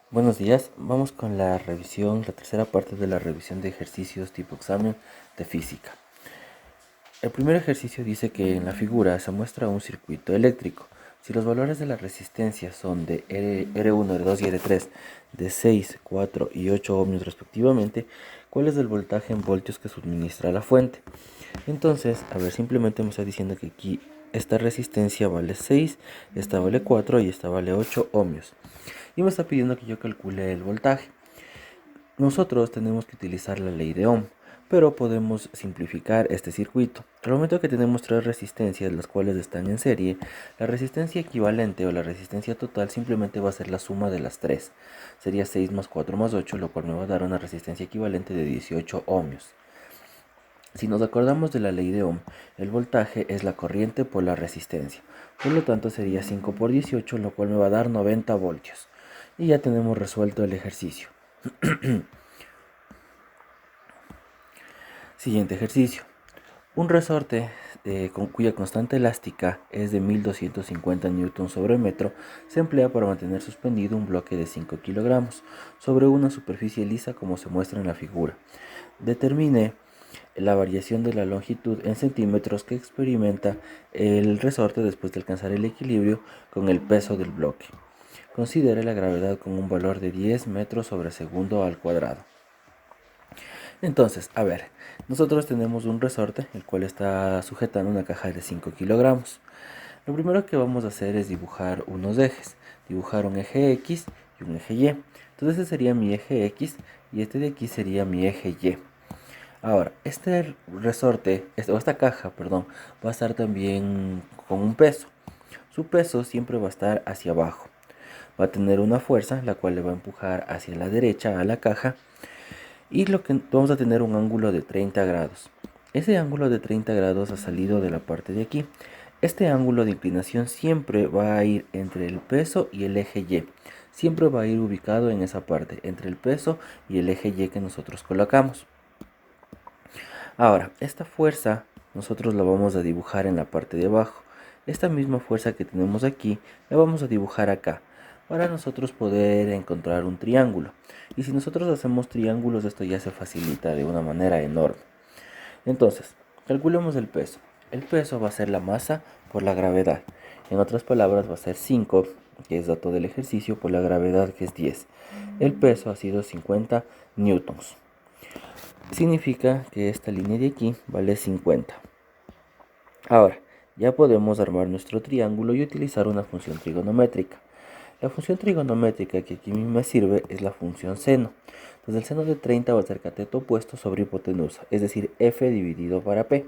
Buenos días, vamos con la revisión, la tercera parte de la revisión de ejercicios tipo examen de física. El primer ejercicio dice que en la figura se muestra un circuito eléctrico. Si los valores de la resistencia son de R1, R2 y R3 de 6, 4 y 8 ohmios respectivamente, ¿cuál es el voltaje en voltios que suministra la fuente? Entonces, simplemente me está diciendo que aquí esta resistencia vale 6, esta vale 4 y esta vale 8 ohmios. Y me está pidiendo que yo calcule el voltaje. Nosotros tenemos que utilizar la ley de Ohm, pero podemos simplificar este circuito. Al momento que tenemos tres resistencias, las cuales están en serie, la resistencia equivalente o la resistencia total simplemente va a ser la suma de las tres. Sería 6 más 4 más 8, lo cual me va a dar una resistencia equivalente de 18 ohmios. Si nos acordamos de la ley de Ohm, el voltaje es la corriente por la resistencia. Por lo tanto sería 5 por 18, lo cual me va a dar 90 voltios. Y ya tenemos resuelto el ejercicio. Siguiente ejercicio. Un resorte cuya constante elástica es de 1250 Newton sobre metro se emplea para mantener suspendido un bloque de 5 kilogramos sobre una superficie lisa como se muestra en la figura. Determine la variación de la longitud en centímetros que experimenta el resorte después de alcanzar el equilibrio con el peso del bloque. Considere la gravedad con un valor de 10 metros sobre segundo al cuadrado. Entonces, nosotros tenemos un resorte el cual está sujetando una caja de 5 kilogramos. Lo primero que vamos a hacer es dibujar unos ejes. Dibujar un eje X y un eje Y. Entonces este sería mi eje X y este de aquí sería mi eje Y. Ahora, este resorte, esta caja, va a estar también con un peso. Su peso siempre va a estar hacia abajo. Va a tener una fuerza, la cual le va a empujar hacia la derecha a la caja. Y vamos a tener un ángulo de 30 grados. Ese ángulo de 30 grados ha salido de la parte de aquí. Este ángulo de inclinación siempre va a ir entre el peso y el eje Y. Siempre va a ir ubicado en esa parte, entre el peso y el eje Y que nosotros colocamos. Ahora, esta fuerza nosotros la vamos a dibujar en la parte de abajo. Esta misma fuerza que tenemos aquí, la vamos a dibujar acá, para nosotros poder encontrar un triángulo. Y si nosotros hacemos triángulos, esto ya se facilita de una manera enorme. Entonces, calculemos el peso. El peso va a ser la masa por la gravedad. En otras palabras, va a ser 5, que es dato del ejercicio, por la gravedad, que es 10. El peso ha sido 50 newtons. Significa que esta línea de aquí vale 50. Ahora, ya podemos armar nuestro triángulo y utilizar una función trigonométrica. La función trigonométrica que aquí me sirve es la función seno. Entonces el seno de 30 va a ser cateto opuesto sobre hipotenusa, es decir, f dividido para p.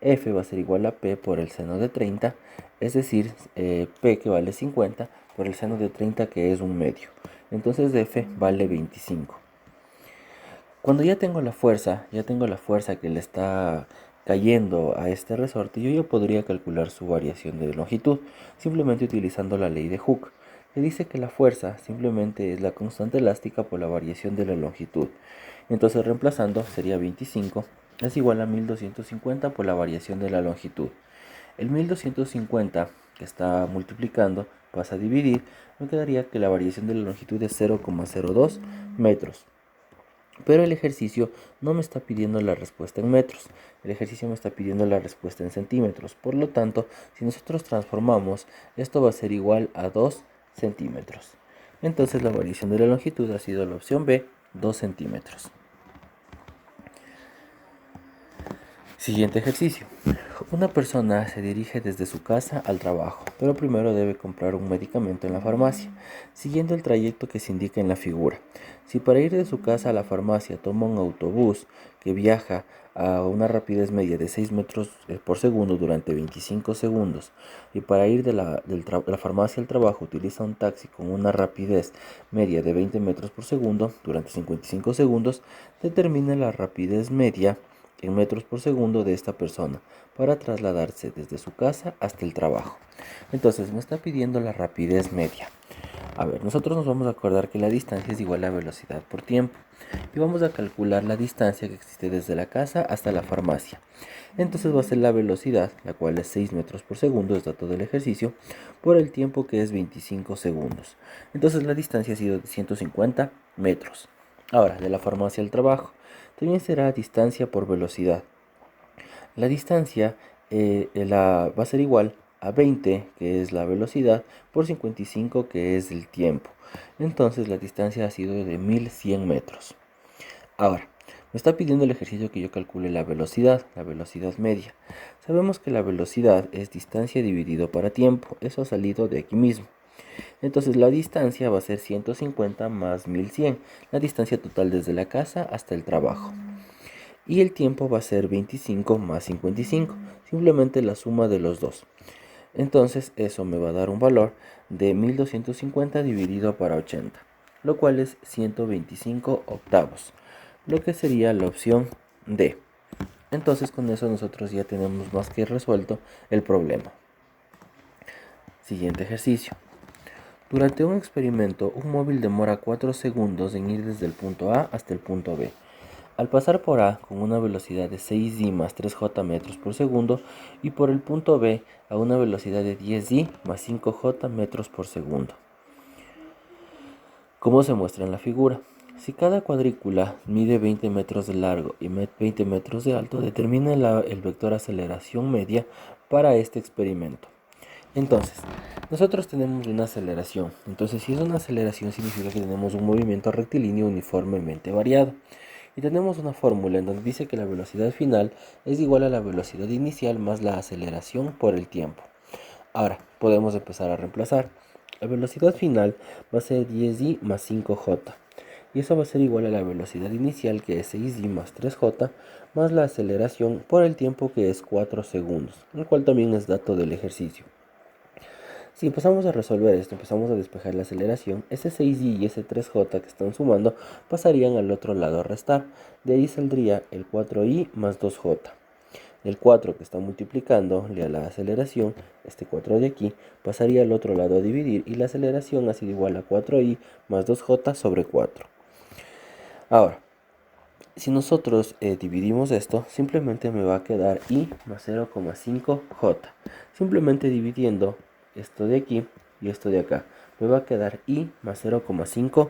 F va a ser igual a p por el seno de 30, es decir, p que vale 50 por el seno de 30 que es un medio. Entonces f vale 25. Cuando ya tengo la fuerza que le está cayendo a este resorte, yo ya podría calcular su variación de longitud, simplemente utilizando la ley de Hooke, que dice que la fuerza simplemente es la constante elástica por la variación de la longitud. Entonces reemplazando sería 25 es igual a 1250 por la variación de la longitud. El 1250 que está multiplicando pasa a dividir, me quedaría que la variación de la longitud es 0,02 metros. Pero el ejercicio no me está pidiendo la respuesta en metros, el ejercicio me está pidiendo la respuesta en centímetros. Por lo tanto, si nosotros transformamos, esto va a ser igual a 2 centímetros. Entonces la variación de la longitud ha sido la opción B, 2 centímetros. Siguiente ejercicio. Una persona se dirige desde su casa al trabajo, pero primero debe comprar un medicamento en la farmacia, siguiendo el trayecto que se indica en la figura. Si para ir de su casa a la farmacia toma un autobús que viaja a una rapidez media de 6 metros por segundo durante 25 segundos y para ir de la farmacia al trabajo utiliza un taxi con una rapidez media de 20 metros por segundo durante 55 segundos, determina la rapidez media en metros por segundo de esta persona para trasladarse desde su casa hasta el trabajo. Entonces me está pidiendo la rapidez media. A ver, nosotros nos vamos a acordar que la distancia es igual a velocidad por tiempo. Y vamos a calcular la distancia que existe desde la casa hasta la farmacia. Entonces va a ser la velocidad, la cual es 6 metros por segundo, es dato del ejercicio, por el tiempo que es 25 segundos. Entonces la distancia ha sido de 150 metros. Ahora, de la farmacia al trabajo, también será distancia por velocidad. La distancia va a ser igual a 20, que es la velocidad, por 55, que es el tiempo. Entonces la distancia ha sido de 1100 metros. Ahora, me está pidiendo el ejercicio que yo calcule la velocidad media. Sabemos que la velocidad es distancia dividido para tiempo. Eso ha salido de aquí mismo. Entonces la distancia va a ser 150 más 1100. La distancia total desde la casa hasta el trabajo. Y el tiempo va a ser 25 más 55. Simplemente la suma de los dos. Entonces eso me va a dar un valor de 1250 dividido para 80. Lo cual es 125 octavos. Lo que sería la opción D. Entonces con eso nosotros ya tenemos más que resuelto el problema. Siguiente ejercicio. Durante un experimento, un móvil demora 4 segundos en ir desde el punto A hasta el punto B. Al pasar por A con una velocidad de 6i más 3j metros por segundo y por el punto B a una velocidad de 10i más 5j metros por segundo. ¿Cómo se muestra en la figura? Si cada cuadrícula mide 20 metros de largo y 20 metros de alto, determina el vector aceleración media para este experimento. Entonces, nosotros tenemos una aceleración. Entonces, si es una aceleración, significa que tenemos un movimiento rectilíneo uniformemente variado. Y tenemos una fórmula en donde dice que la velocidad final es igual a la velocidad inicial más la aceleración por el tiempo. Ahora, podemos empezar a reemplazar. La velocidad final va a ser 10i más 5j. Y eso va a ser igual a la velocidad inicial, que es 6i más 3j, más la aceleración por el tiempo, que es 4 segundos, el cual también es dato del ejercicio. Si empezamos a resolver esto, empezamos a despejar la aceleración, ese 6i y ese 3j que están sumando pasarían al otro lado a restar. De ahí saldría el 4i más 2j. El 4 que está multiplicando a la aceleración, este 4 de aquí, pasaría al otro lado a dividir y la aceleración ha sido igual a 4i más 2j sobre 4. Ahora, si nosotros dividimos esto, simplemente me va a quedar i más 0,5j. Simplemente dividiendo esto de aquí y esto de acá, me va a quedar i más 0,5j,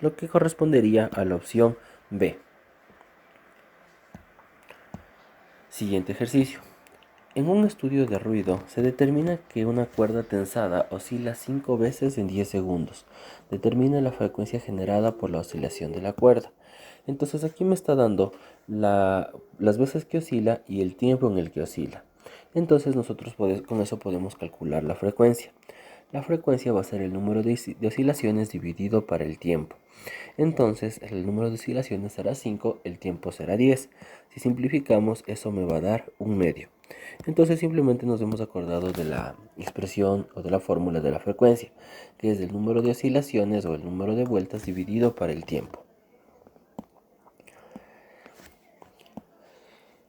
lo que correspondería a la opción B. Siguiente ejercicio. En un estudio de ruido se determina que una cuerda tensada oscila 5 veces en 10 segundos. Determina la frecuencia generada por la oscilación de la cuerda. Entonces aquí me está dando las veces que oscila y el tiempo en el que oscila. Entonces nosotros con eso podemos calcular la frecuencia. La frecuencia va a ser el número de oscilaciones dividido para el tiempo. Entonces el número de oscilaciones será 5, el tiempo será 10. Si simplificamos, eso me va a dar un medio. Entonces simplemente nos hemos acordado de la expresión o de la fórmula de la frecuencia, que es el número de oscilaciones o el número de vueltas dividido para el tiempo.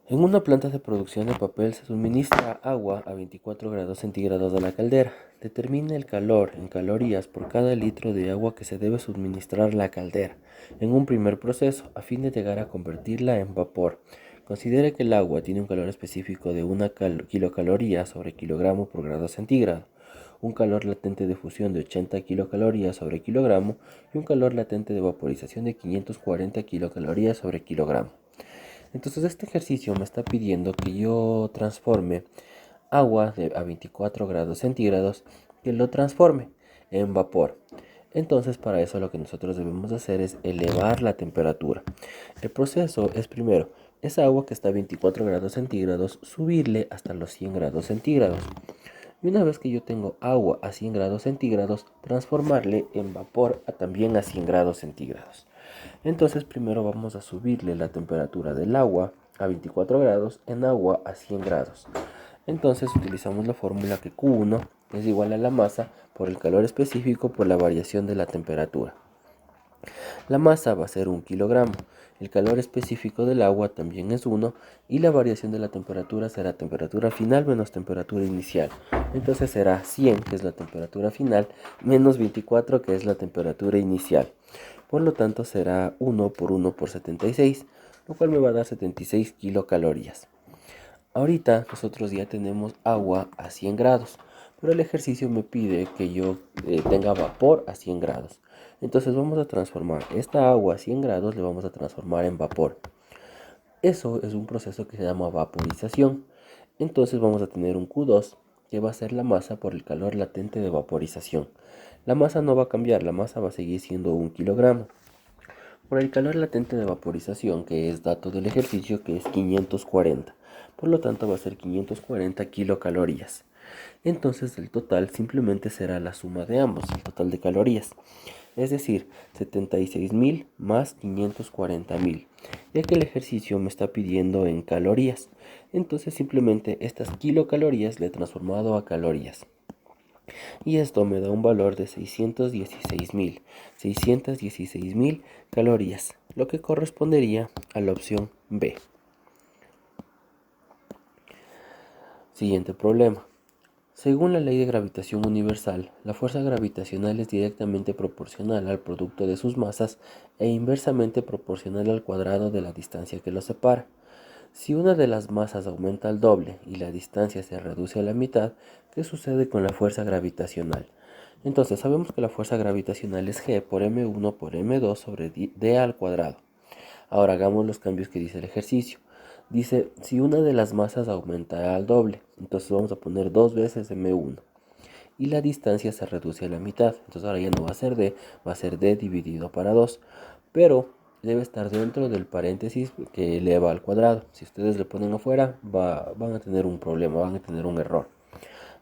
En una planta de producción de papel se suministra agua a 24 grados centígrados a la caldera. Determina el calor en calorías por cada litro de agua que se debe suministrar a la caldera en un primer proceso a fin de llegar a convertirla en vapor. Considere que el agua tiene un calor específico de 1 kilocaloría sobre kilogramo por grado centígrado, un calor latente de fusión de 80 kilocalorías sobre kilogramo y un calor latente de vaporización de 540 kilocalorías sobre kilogramo. Entonces este ejercicio me está pidiendo que yo transforme agua a 24 grados centígrados, que lo transforme en vapor. Entonces para eso lo que nosotros debemos hacer es elevar la temperatura. El proceso es primero, esa agua que está a 24 grados centígrados, subirle hasta los 100 grados centígrados. Y una vez que yo tengo agua a 100 grados centígrados, transformarle en vapor también a 100 grados centígrados. Entonces primero vamos a subirle la temperatura del agua a 24 grados en agua a 100 grados. Entonces utilizamos la fórmula que Q1 es igual a la masa por el calor específico por la variación de la temperatura. La masa va a ser 1 kilogramo. El calor específico del agua también es 1 y la variación de la temperatura será temperatura final menos temperatura inicial. Entonces será 100, que es la temperatura final, menos 24, que es la temperatura inicial. Por lo tanto será 1 por 1 por 76, lo cual me va a dar 76 kilocalorías. Ahorita nosotros ya tenemos agua a 100 grados, pero el ejercicio me pide que yo tenga vapor a 100 grados. Entonces vamos a transformar esta agua a 100 grados, le vamos a transformar en vapor. Eso es un proceso que se llama vaporización. Entonces vamos a tener un Q2, que va a ser la masa por el calor latente de vaporización. La masa no va a cambiar, la masa va a seguir siendo 1 kilogramo. Por el calor latente de vaporización, que es dato del ejercicio, que es 540. Por lo tanto va a ser 540 kilocalorías. Entonces el total simplemente será la suma de ambos, el total de calorías. Es decir, 76.000 más 540.000, ya que el ejercicio me está pidiendo en calorías. Entonces simplemente estas kilocalorías le he transformado a calorías. Y esto me da un valor de 616.000 calorías, lo que correspondería a la opción B. Siguiente problema. Según la ley de gravitación universal, la fuerza gravitacional es directamente proporcional al producto de sus masas e inversamente proporcional al cuadrado de la distancia que los separa. Si una de las masas aumenta al doble y la distancia se reduce a la mitad, ¿qué sucede con la fuerza gravitacional? Entonces sabemos que la fuerza gravitacional es G por m1 por m2 sobre d al cuadrado. Ahora hagamos los cambios que dice el ejercicio. Dice, si una de las masas aumenta al doble, entonces vamos a poner 2 veces m1. Y la distancia se reduce a la mitad. Entonces ahora ya no va a ser d, va a ser d dividido para 2. Pero debe estar dentro del paréntesis que eleva al cuadrado. Si ustedes le ponen afuera, van a tener un problema, van a tener un error.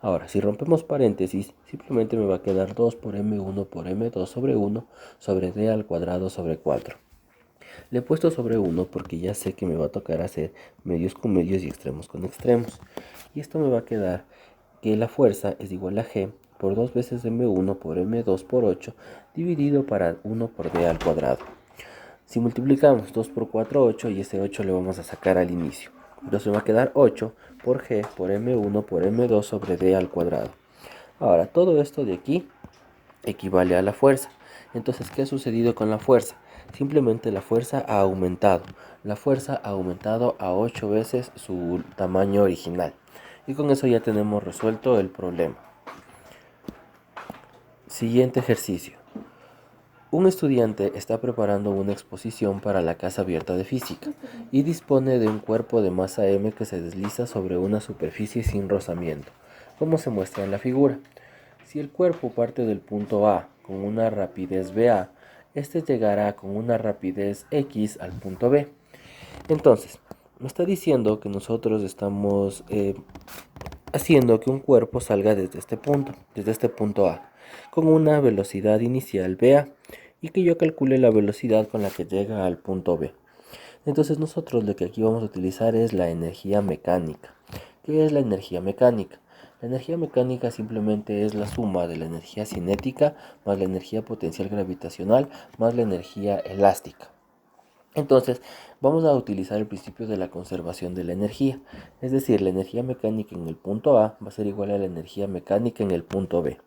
Ahora, si rompemos paréntesis, simplemente me va a quedar 2 por m1 por m2 sobre 1 sobre d al cuadrado sobre 4. Le he puesto sobre 1 porque ya sé que me va a tocar hacer medios con medios y extremos con extremos. Y esto me va a quedar que la fuerza es igual a G por 2 veces m1 por m2 por 8 dividido para 1 por d al cuadrado. Si multiplicamos 2 por 4, 8, y ese 8 le vamos a sacar al inicio. Entonces me va a quedar 8 por G por m1 por m2 sobre d al cuadrado. Ahora, todo esto de aquí equivale a la fuerza. Entonces, ¿qué ha sucedido con la fuerza? Simplemente la fuerza ha aumentado. La fuerza ha aumentado a 8 veces su tamaño original. Y con eso ya tenemos resuelto el problema. Siguiente ejercicio. Un estudiante está preparando una exposición para la Casa Abierta de Física y dispone de un cuerpo de masa m que se desliza sobre una superficie sin rozamiento, como se muestra en la figura. Si el cuerpo parte del punto A con una rapidez VA, este llegará con una rapidez X al punto B. Entonces, me está diciendo que nosotros estamos haciendo que un cuerpo salga desde este punto A, con una velocidad inicial VA, y que yo calcule la velocidad con la que llega al punto B. Entonces nosotros lo que aquí vamos a utilizar es la energía mecánica. ¿Qué es la energía mecánica? La energía mecánica simplemente es la suma de la energía cinética más la energía potencial gravitacional más la energía elástica. Entonces, vamos a utilizar el principio de la conservación de la energía. Es decir, la energía mecánica en el punto A va a ser igual a la energía mecánica en el punto B.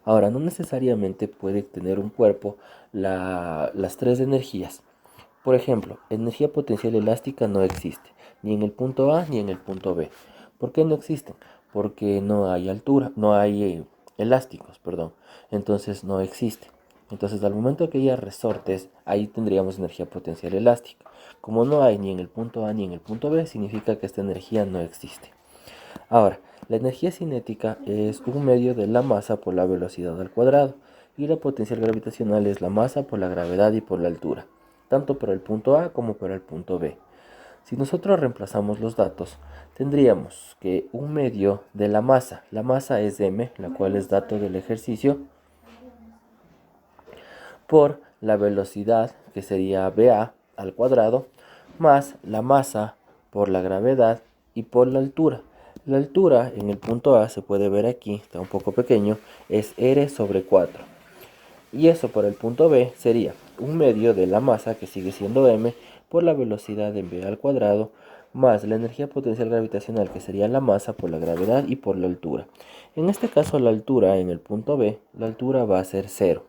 Ahora, no necesariamente puede tener un cuerpo las tres energías. Por ejemplo, energía potencial elástica no existe, ni en el punto A ni en el punto B. ¿Por qué no existen? Porque no hay altura, no hay elásticos, perdón. Entonces no existe. Entonces al momento que haya resortes, ahí tendríamos energía potencial elástica. Como no hay ni en el punto A ni en el punto B, significa que esta energía no existe. Ahora, la energía cinética es un medio de la masa por la velocidad al cuadrado, y la potencial gravitacional es la masa por la gravedad y por la altura, tanto para el punto A como para el punto B. Si nosotros reemplazamos los datos, tendríamos que un medio de la masa es m, la cual es dato del ejercicio, por la velocidad, que sería va al cuadrado, más la masa por la gravedad y por la altura. La altura en el punto A se puede ver aquí, está un poco pequeño, es r sobre 4. Y eso para el punto B sería un medio de la masa, que sigue siendo m, por la velocidad en v al cuadrado, más la energía potencial gravitacional, que sería la masa por la gravedad y por la altura. En este caso, la altura en el punto B, la altura va a ser 0.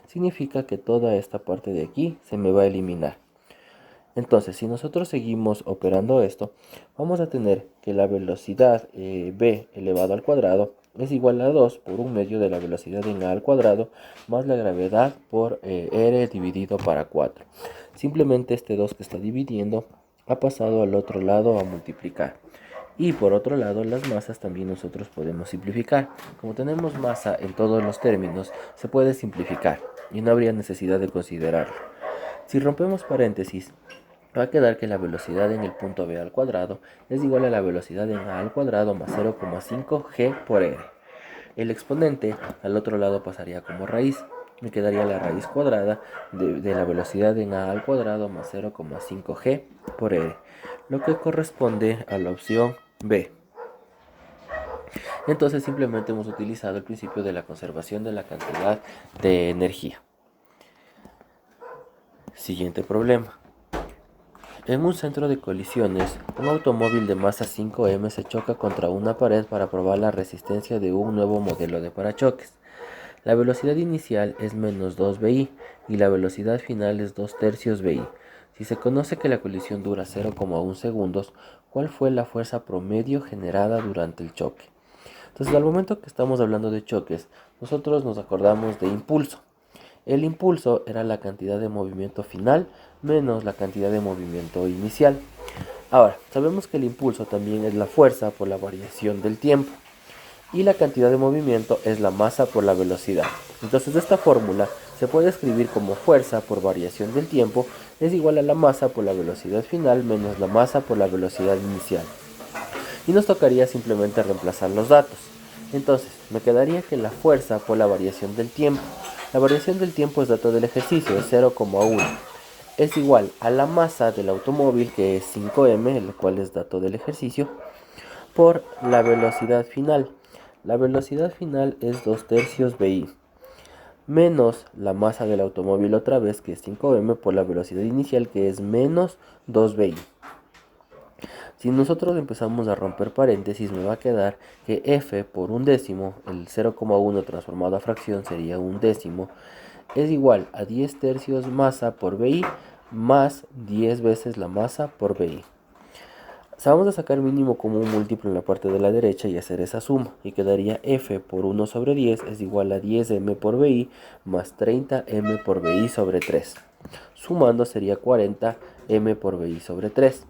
Significa que toda esta parte de aquí se me va a eliminar. Entonces, si nosotros seguimos operando esto, vamos a tener que la velocidad b elevado al cuadrado es igual a 2 por un medio de la velocidad en a al cuadrado más la gravedad por r dividido para 4. Simplemente este 2 que está dividiendo ha pasado al otro lado a multiplicar. Y por otro lado, las masas también nosotros podemos simplificar. Como tenemos masa en todos los términos, se puede simplificar y no habría necesidad de considerarlo. Si rompemos paréntesis, va a quedar que la velocidad en el punto b al cuadrado es igual a la velocidad en a al cuadrado más 0,5 g por r. El exponente al otro lado pasaría como raíz. Me quedaría la raíz cuadrada de la velocidad en a al cuadrado más 0,5 g por r, lo que corresponde a la opción B. Entonces simplemente hemos utilizado el principio de la conservación de la cantidad de energía. Siguiente problema. En un centro de colisiones, un automóvil de masa 5m se choca contra una pared para probar la resistencia de un nuevo modelo de parachoques. La velocidad inicial es menos 2vi y la velocidad final es 2/3 vi. Si se conoce que la colisión dura 0,1 segundos, ¿cuál fue la fuerza promedio generada durante el choque? Entonces, al momento que estamos hablando de choques, nosotros nos acordamos de impulso. El impulso era la cantidad de movimiento final menos la cantidad de movimiento inicial. Ahora, sabemos que el impulso también es la fuerza por la variación del tiempo y la cantidad de movimiento es la masa por la velocidad. Entonces, esta fórmula se puede escribir como fuerza por variación del tiempo es igual a la masa por la velocidad final menos la masa por la velocidad inicial. Y nos tocaría simplemente reemplazar los datos. Entonces, me quedaría que la fuerza por la variación del tiempo. La variación del tiempo es dato del ejercicio, es 0,1. Es igual a la masa del automóvil, que es 5m, el cual es dato del ejercicio, por la velocidad final. La velocidad final es 2/3 vi, menos la masa del automóvil otra vez, que es 5m, por la velocidad inicial, que es menos 2vi. Si nosotros empezamos a romper paréntesis, me va a quedar que f por un décimo, el 0,1 transformado a fracción sería un décimo, es igual a 10/3 masa por vi más 10 veces la masa por vi. Vamos a sacar mínimo común múltiplo en la parte de la derecha y hacer esa suma. Y quedaría f por 1 sobre 10 es igual a 10m por vi más 30m por vi sobre 3. Sumando sería 40m por vi sobre 3.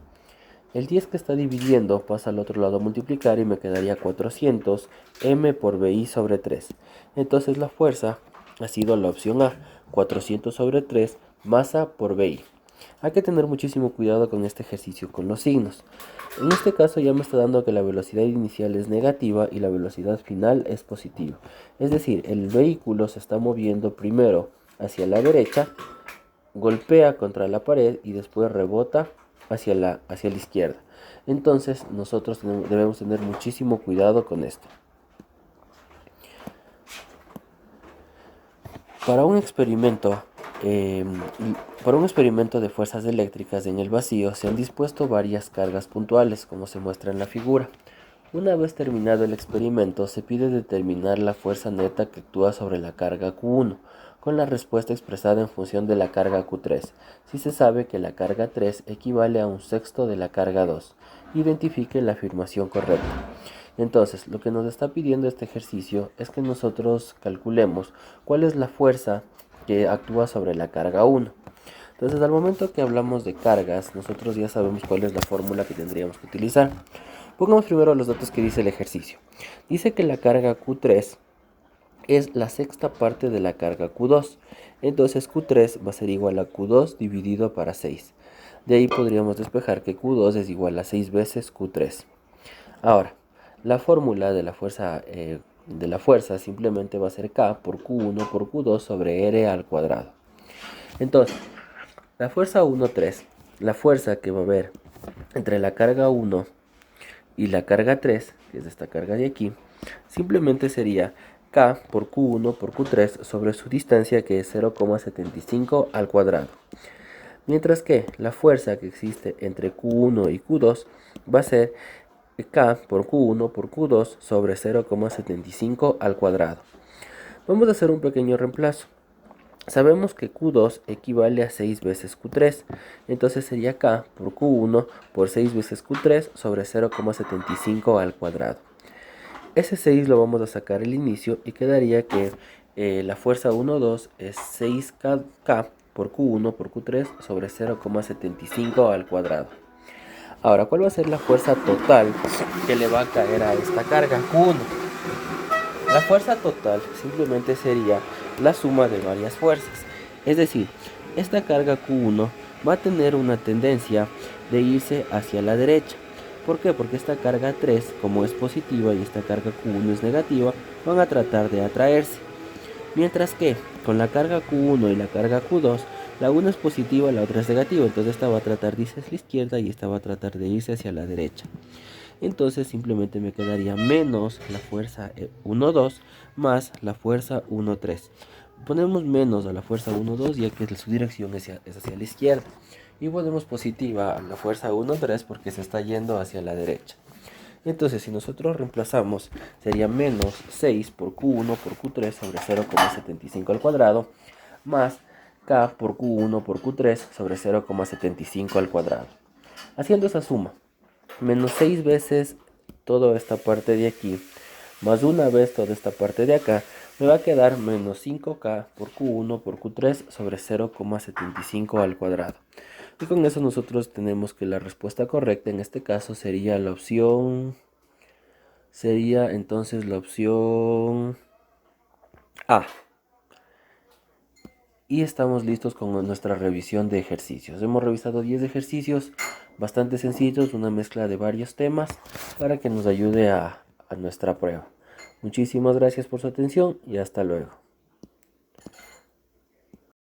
El 10 que está dividiendo pasa al otro lado a multiplicar y me quedaría 400 m por vi sobre 3. Entonces la fuerza ha sido la opción A, 400 sobre 3 masa por vi. Hay que tener muchísimo cuidado con este ejercicio con los signos. En este caso ya me está dando que la velocidad inicial es negativa y la velocidad final es positiva. Es decir, el vehículo se está moviendo primero hacia la derecha, golpea contra la pared y después rebota hacia la izquierda. Entonces nosotros debemos tener muchísimo cuidado con esto. Para un experimento de fuerzas eléctricas en el vacío se han dispuesto varias cargas puntuales, como se muestra en la figura. Una vez terminado el experimento, se pide determinar la fuerza neta que actúa sobre la carga Q1, con la respuesta expresada en función de la carga Q3, si se sabe que la carga 3 equivale a un sexto de la carga 2. Identifique la afirmación correcta. Entonces, lo que nos está pidiendo este ejercicio es que nosotros calculemos cuál es la fuerza que actúa sobre la carga 1. Entonces, al momento que hablamos de cargas, nosotros ya sabemos cuál es la fórmula que tendríamos que utilizar. Pongamos primero los datos que dice el ejercicio. Dice que la carga Q3 es la sexta parte de la carga Q2. Entonces Q3 va a ser igual a Q2 dividido para 6. De ahí podríamos despejar que Q2 es igual a 6 veces Q3. Ahora, la fórmula de la fuerza simplemente va a ser K por Q1 por Q2 sobre R al cuadrado. Entonces, la fuerza 1,3, la fuerza que va a haber entre la carga 1 y la carga 3, que es esta carga de aquí, simplemente sería K por Q1 por Q3 sobre su distancia, que es 0,75 al cuadrado. Mientras que la fuerza que existe entre Q1 y Q2 va a ser K por Q1 por Q2 sobre 0,75 al cuadrado. Vamos a hacer un pequeño reemplazo. Sabemos que Q2 equivale a 6 veces Q3, entonces sería K por Q1 por 6 veces Q3 sobre 0,75 al cuadrado. Ese 6 lo vamos a sacar al inicio y quedaría que la fuerza 1,2 es 6K por Q1 por Q3 sobre 0,75 al cuadrado. Ahora, ¿cuál va a ser la fuerza total que le va a caer a esta carga Q1? La fuerza total simplemente sería la suma de varias fuerzas. Es decir, esta carga Q1 va a tener una tendencia de irse hacia la derecha. ¿Por qué? Porque esta carga 3, como es positiva y esta carga Q1 es negativa, van a tratar de atraerse. Mientras que con la carga Q1 y la carga Q2, la una es positiva y la otra es negativa. Entonces esta va a tratar de irse hacia la izquierda y esta va a tratar de irse hacia la derecha. Entonces simplemente me quedaría menos la fuerza 1,2 más la fuerza 1,3. Ponemos menos a la fuerza 1,2 ya que su dirección es hacia la izquierda. Y ponemos positiva a la fuerza 1,3 porque se está yendo hacia la derecha. Entonces si nosotros reemplazamos sería menos 6 por Q1 por Q3 sobre 0,75 al cuadrado más K por Q1 por Q3 sobre 0,75 al cuadrado. Haciendo esa suma, menos 6 veces toda esta parte de aquí, más una vez toda esta parte de acá, me va a quedar menos 5K por Q1 por Q3 sobre 0,75 al cuadrado. Y con eso nosotros tenemos que la respuesta correcta en este caso sería la opción... Sería entonces la opción A. Y estamos listos con nuestra revisión de ejercicios. Hemos revisado 10 ejercicios bastante sencillos, una mezcla de varios temas para que nos ayude a nuestra prueba. Muchísimas gracias por su atención y hasta luego.